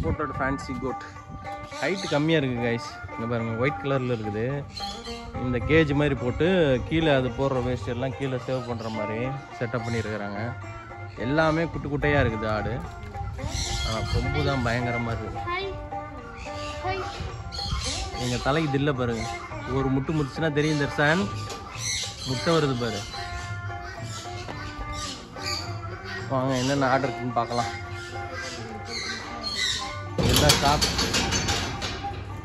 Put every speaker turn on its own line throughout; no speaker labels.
Imported fancy code. Height கம்மியாக இருக்குது guys. இங்கே பாருங்கள், ஒயிட் கலரில் இருக்குது. இந்த கேஜ் மாதிரி போட்டு கீழே அது போடுற வேஸ்ட் எல்லாம் கீழே சேவ் பண்ணுற மாதிரி செட்டப் பண்ணியிருக்கிறாங்க. எல்லாமே குட்டி குட்டையாக இருக்குது ஆடு. ஆனால் கொம்பு தான் பயங்கரமாக இருக்குது. எங்கள் தலைக்கு தில்லை பாருங்கள், ஒரு முட்டு முட்டுச்சுன்னா தெரியும் தர்சான், முட்டை வருது பாரு. வாங்க என்னென்ன ஆர்டர் இருக்குன்னு பார்க்கலாம். எல்லாம் ஸ்டாப்.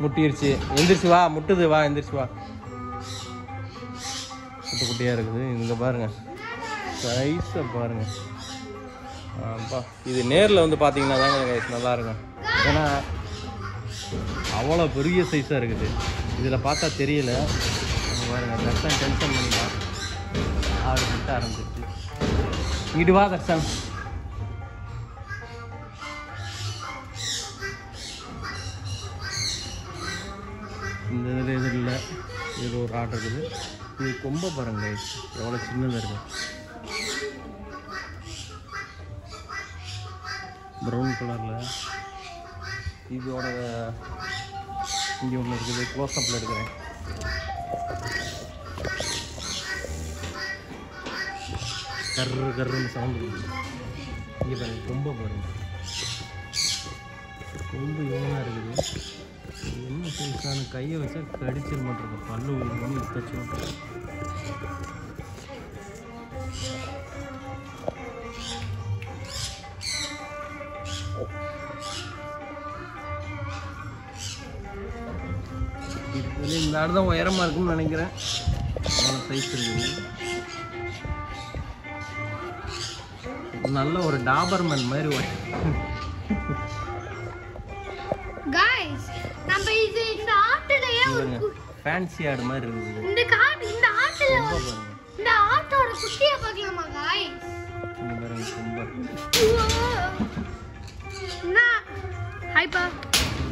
முட்டிருச்சு, எந்திரிச்சு வா, முட்டுது வா, எந்திரிச்சு வா. குட்டி குட்டியாக இருக்குது. இங்கே பாருங்கள், சைஸை பாருங்கள். அப்பா இது நேரில் வந்து பார்த்தீங்கன்னா தாங்க கைஸ் நல்லாயிருக்கும். ஏன்னா அவ்வளோ பெரிய சைஸாக இருக்குது. இதில் பார்த்தா தெரியல. பாருங்கள், தர்சன் டென்ஷன் பண்ணிக்கலாம். ஆடு முட்ட ஆரம்பிச்சிருச்சு. இங்கிட்டு வா தர்சன். இந்த இதில் எதுவும் இல்லை, ஏதோ ஒரு ஆர்டர் இருக்குது. இது கொம்பை பாருங்க எவ்வளோ சின்னதாக இருக்குது. ப்ரௌன் கலரில். இதோட இங்கே ஒன்று இருக்குது, க்ளோஸ்அப்பில் எடுக்கிறேன். கர்ரு கர்ருன்னு சவுண்ட் இருக்குது. இங்கே பாருங்கள், கொம்பை பாருங்கள், கொம்பு எவ்வளோ இருக்குது. என்ன சைஸான, கையை வச்சா கடிச்சிட மாட்டிருக்கு. பல்லு ஒன்று தச்சு. இந்த ஆடு தான் உயரமாக இருக்குன்னு நினைக்கிறேன். அவ்வளோ சைஸ் இருக்குது. நல்ல ஒரு டாபர்மேன் மாதிரி. ஃபேன்சி ஆடு மாதிரி இருக்குது.
இந்த ஆட்டோட குட்டியை பார்க்கலாமா गाइस?
இங்க பாருங்க, கொம்பு.
ஹைப்பா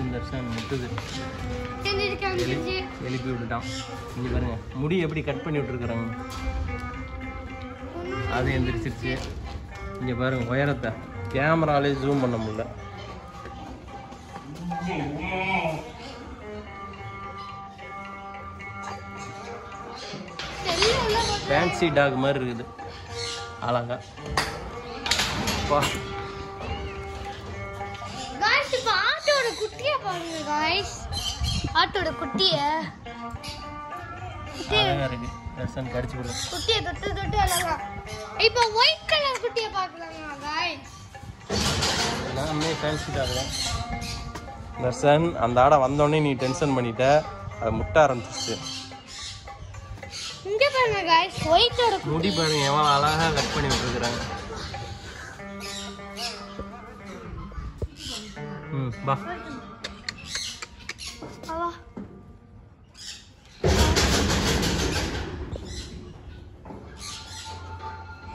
இந்த தர்சன் முட்டுது. எழுப்பி விட்டுட்டான். இங்கே பாருங்க, முடி எப்படி கட் பண்ணி விட்டுருக்குறாங்க. அது எந்திரிச்சிருச்சு. இங்கே பாருங்க உயரத்தை கேமராலே ஜூம் பண்ண முடியல. ஃபேன்சி டாக் மாதிரி இருக்குது, அழகா. வா
गाइस, இப்ப ஆட்டோட குட்டியை பாருங்க गाइस. ஆட்டோட குட்டியை
அழகா இருக்கு. தர்சன் கடிச்சு விடு.
குட்டியை தொட்டு தொட்டு அழகா. இப்போ ஒயிட் கலர் குட்டியை பார்க்கலாமா गाइस?
எல்லாமே ஃபேன்சி டாக் தான். தர்சன், அந்த ஆடை வந்தோடனே நீ டென்ஷன் பண்ணிட்ட, அது முட்ட ஆரம்பிச்சிச்சு.
இங்க பாருங்க गाइस, ஒயிட்டோட
முடி பாருங்க எவ்வளவு அழகா கட் பண்ணி விட்டுருக்காங்க. பா
அவா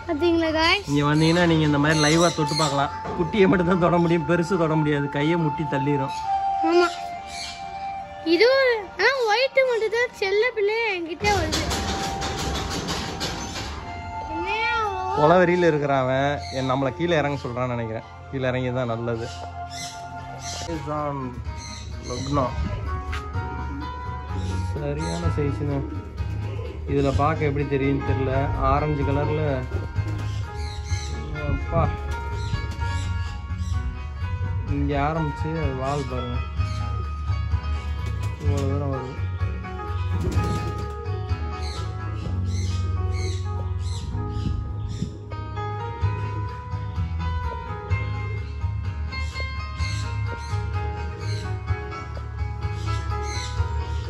பாத்தீங்களா गाइस?
இங்க வந்தீங்கன்னா நீங்க இந்த மாதிரி லைவா தொட்டு பார்க்கலாம். குட்டியை மட்டும் தான் தொட முடியும், பெருசு தொட முடியாது. கையை முட்டி தள்ளிரும்.
ஆமா, இது ஒயிட் மட்டும் தான் செல்ல பிள்ளை என்கிட்ட வருது.
கொலவெறியில் இருக்கிறவன் நம்மளை கீழே இறங்க சொல்கிறான்னு நினைக்கிறேன். கீழே இறங்கி தான் நல்லது. சரியான சைஸுங்க. இதில் பார்க்க எப்படி தெரியுன்னு தெரியல, ஆரஞ்சு கலரில். அப்பா இங்கே ஆரம்பிச்சு அது வால் பாருங்க, இவ்வளோ தூரம் வருது.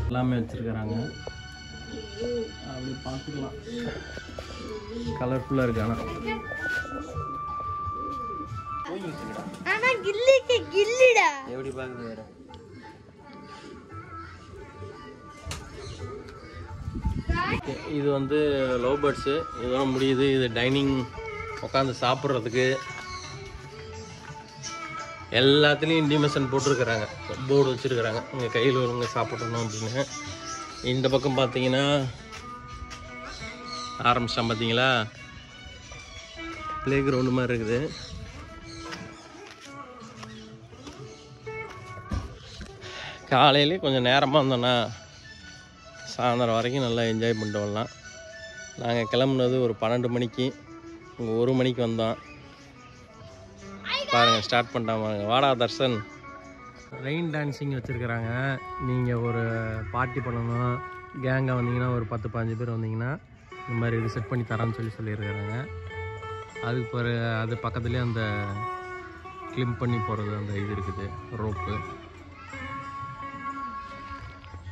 எல்லாமே வச்சிருக்கிறாங்க. அப்படி பார்த்துக்கலாம். கலர்ஃபுல்லாக இருக்கு.
ஆனால் கில்லிக்கு கில்லிடா
எப்படி பார்க்குது வேற. இது வந்து லவ் பேர்ட்ஸு. இதோட முடியுது. இது டைனிங் உட்காந்து சாப்பிட்றதுக்கு எல்லாத்துலேயும் இன்டிமேஷன் போட்டிருக்கிறாங்க, போர்டு வச்சுருக்கிறாங்க. இங்கே கையில் ஒழுங்க சாப்பிடணும் அப்படின்னு. இந்த பக்கம் பார்த்தீங்கன்னா ஆரம்பிச்சிட்டான். பார்த்தீங்களா, ப்ளே கிரவுண்டு மாதிரி இருக்குது. காலையிலே கொஞ்சம் நேரமாக இருந்தோன்னா சாயந்தரம் வரைக்கும் நல்லா என்ஜாய் பண்ணிட்டு வரலாம். நாங்கள் கிளம்புனது ஒரு 12 மணிக்கு, இங்கே 1 மணிக்கு வந்தோம். பாருங்கள் ஸ்டார்ட் பண்ணிட்டாங்க. வாடா தர்ஷன். ரெயின் டான்ஸிங் வச்சுருக்குறாங்க. நீங்கள் ஒரு பார்ட்டி பண்ணணும், கேங்காக வந்தீங்கன்னா ஒரு 10-15 பேர் வந்தீங்கன்னா இந்த மாதிரி இது செட் பண்ணி தரேன்னு சொல்லியிருக்கிறாங்க. அதுக்கு பிறகு அது பக்கத்துலேயே அந்த கிளிம் பண்ணி போகிறது அந்த இது இருக்குது, ரோப்பு.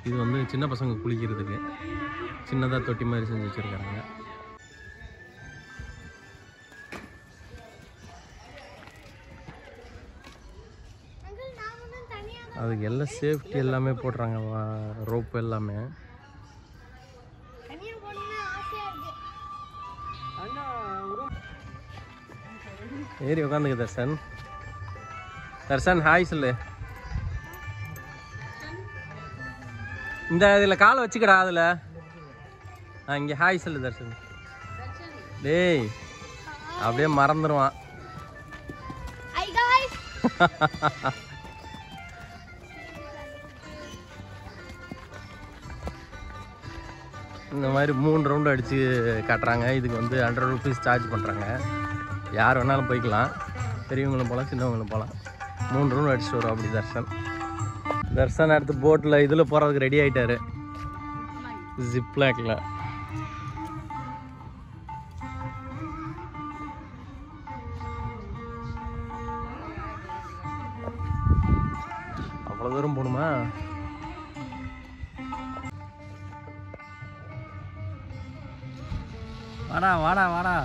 இது வந்து சின்ன பசங்க குளிக்கிறதுக்கு சின்னதாக தொட்டி மாதிரி செஞ்சு வச்சுருக்காங்க. அதுக்கு எல்லாம் சேஃப்டி எல்லாமே போடுறாங்க, ரோப்பு எல்லாமே. ஏறி உட்காந்துக்க தர்ஷன். தர்ஷன் ஹாய் சொல்லு. இந்த இதில் காலை வச்சுக்கடா. அதில் இங்கே ஹாய் சொல்லு தர்ஷன். டேய் அப்படியே மறந்துடுவான். இந்த மாதிரி 3 ரவுண்டு அடித்து காட்டுறாங்க. இதுக்கு வந்து 100 ருபீஸ் சார்ஜ் பண்ணுறாங்க. யார் வேணாலும் போய்க்கலாம், பெரியவங்களும் போகலாம் சின்னவங்களும் போகலாம். 3 ரவுண்டு அடிச்சுட்டு வரும் அப்படி தர்ஷன். தர்ஷன் அடுத்து போட்டில் இதில் போகிறதுக்கு ரெடி ஆகிட்டாரு, ஜிப்லாக்ல. அவ்வளோ தூரம் போகணுமா? வாடா வாடா வாடா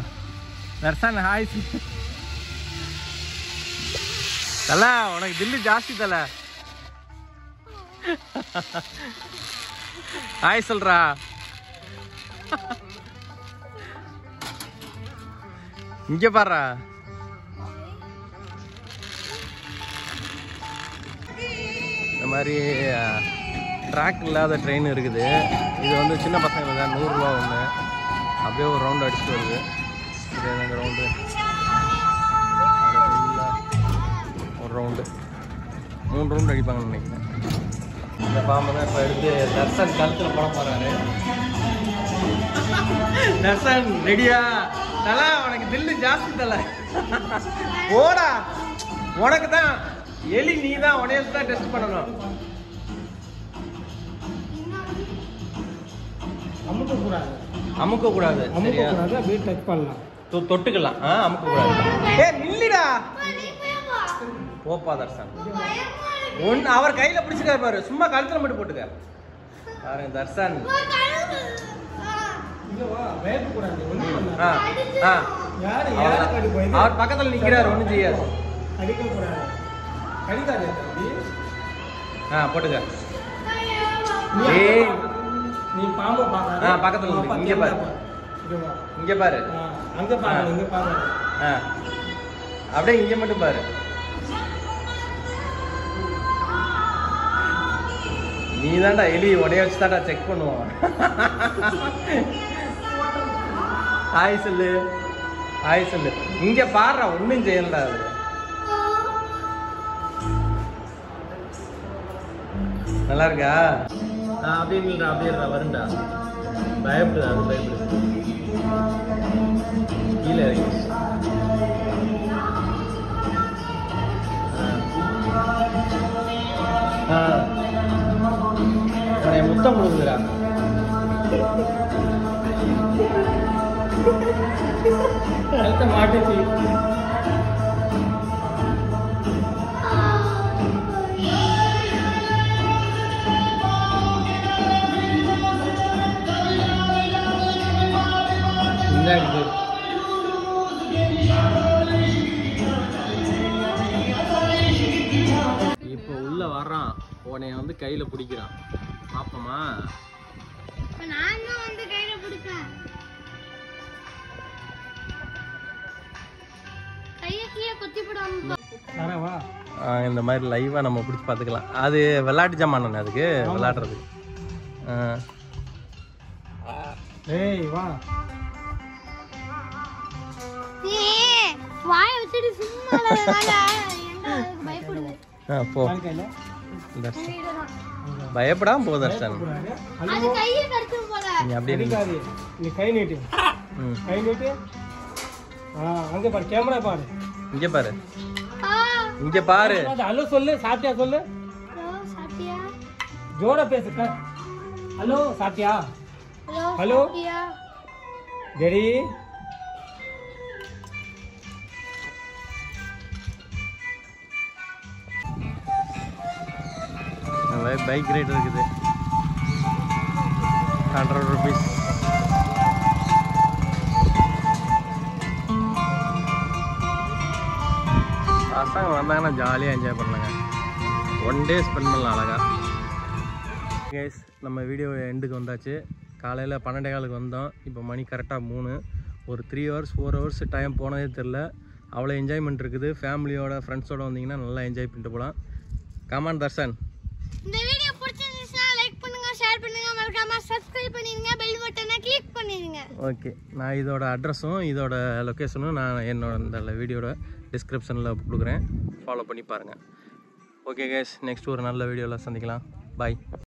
தர்ஷன் ஹாய் தல. உனக்கு தில்லு ஜாஸ்தி தல. ஹாய் சொல்றா. இங்க பாரு. இந்த மாதிரி ட்ராக் இல்லாத ட்ரெயின் இருக்குது. இது வந்து சின்ன பசங்களுக்கு தான், 100 ரூபா ஒன்று. அப்படியே ஒரு ரவுண்டு அடிச்சுட்டு வருது. இது அந்த ரவுண்டு ஒரு ரவுண்டு 3 ரவுண்டு அடிப்பாங்கன்னு நினைக்கிறேன். இந்த பாம்பை தான் இப்போ எடுத்து தர்ஷன் கழுத்தில் போட போகிறாரு. தர்ஷன் ரெடியா? தலை உனக்கு தில்லு ஜாஸ்தி தலை. ஓடா, உனக்கு தான் எலி, நீ தான் உனையல் தான் டெஸ்ட் பண்ணணும். அமுக்க கூடாது, அப்படியே டச் பண்ணலாம், தொட்டுக்கலாம். அமுக்க கூடாது. ஏ நில்லுடா, போப்பா தர்ஷன். ஒன்று அவர் கையில் பிடிச்சிக்காரு பாரு, சும்மா கழுத்தில் மட்டும் போட்டுக்க பாருங்க தர்ஷன். அவர் பக்கத்தில் நிற்கிறார், ஒன்றும் செய்யாது. போட்டுக்க. ஏய் நீ பாம்பு பக்கத்துல இங்க பாரு, இங்க பாரு, அங்க பாரு, இங்க பாரு. அப்படியே இங்க மட்டும் பாரு. நீ தான்டா எலி, உடைய வச்சு தான்டா செக் பண்ணுவோம். ஹாய் சொல்லு, ஹாய் சொல்லு. இங்க பாடுறா, ஒன்னும் செய்யலடா. அது நல்லா இருக்கா? அப்படியே இல்லைடா, அப்படியே இருக்கா, வருண்டா. பயப்படுதா? அது பயப்படுது. கீழே இறங்கி உடைய முத்தம் கொடுக்குதுடா. கழுத்தை மாட்டுச்சு. இப்போ உள்ள வர்றான், உன்னைய வந்து கையில பிடிக்கிறான். பாப்போமா?
நான் தான் வந்து கையில பிடிப்பேன். கையை கீழே குத்தி போடாம
வரவா. இந்த மாதிரி லைவா நம்ம பிடிச்சி பார்த்துக்கலாம். அது விளையாட்டு ஜாமான், அதுக்கு விளையாடுறதுக்கு. ஏய் வா.
வாயை வச்சுட்டு சும்மா பயப்படுது.
போ. தர்ஷன் பயப்படாம போ தர்ஷன்.
அது கையை கடிச்சு போல.
நீ அப்படியே நில்லு.
நீ கை நீட்டு. கை நீட்டு. அங்க பாரு, கேமரா பாரு.
இங்க பாரு, இங்க பாரு.
ஹலோ சொல்லு, சாப்பிட்டியா சொல்லு.
ஹலோ சாப்பிட்டியா?
ஜோரா பேசுக்க. ஹலோ சாப்பிட்டியா?
ஹலோ சாப்பிட்டியா?
ரெடி?
பைக் ரைடு இருக்குது. 100 rupees. பசங்க வந்தாங்கன்னா ஜாலியாக என்ஜாய் பண்ணலாங்க. 1 day ஸ்பெண்ட் பண்ணலாம் அழகா. கைஸ், நம்ம வீடியோ எண்டுக்கு வந்தாச்சு. காலையில் 12:15 வந்தோம். இப்போ மணி கரெக்டாக 3. ஒரு 3 hours 4 hours டைம் போனதே தெரில. அவ்வளோ என்ஜாய்மெண்ட் இருக்குது. ஃபேமிலியோட ஃப்ரெண்ட்ஸோட வந்தீங்கன்னா நல்லா என்ஜாய் பண்ணிட்டு போகலாம். கமான் தர்ஷன்.
இந்த வீடியோ பிடிச்சிருந்துச்சுன்னா லைக் பண்ணுங்க, ஷேர் பண்ணுங்க, மறக்காம சப்ஸ்கிரைப் பண்ணிடுங்க, பெல் பட்டனை கிளிக் பண்ணிடுங்க.
ஓகே, நான் இதோட அட்ரஸும் இதோட லொக்கேஷனும் நான் என்னோட இந்த வீடியோட டிஸ்கிரிப்ஷனில் கொடுக்குறேன். ஃபாலோ பண்ணி பாருங்கள். ஓகே கைஸ், நெக்ஸ்ட் ஒரு நல்ல வீடியோவில் சந்திக்கலாம். பாய்.